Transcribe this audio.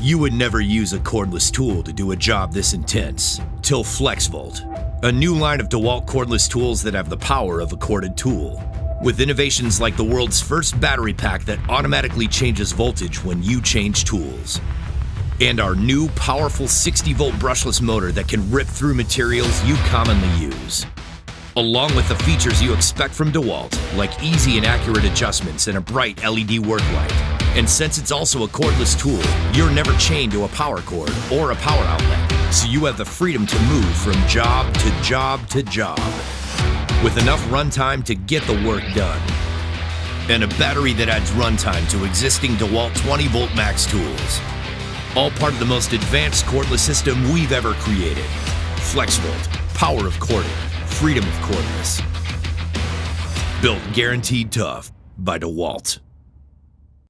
You would never use a cordless tool to do a job this intense, till FLEXVOLT, a new line of DEWALT cordless tools that have the power of a corded tool. With innovations like the world's first battery pack that automatically changes voltage when you change tools. And our new powerful 60-volt brushless motor that can rip through materials you commonly use. Along with the features you expect from DEWALT, like easy and accurate adjustments and a bright LED work light. And since it's also a cordless tool, you're never chained to a power cord or a power outlet, so you have the freedom to move from job to job to job, with enough runtime to get the work done. And a battery that adds runtime to existing DEWALT 20-volt max tools. All part of the most advanced cordless system we've ever created. FLEXVOLT, power of cording, freedom of cordless. Built guaranteed tough by DEWALT.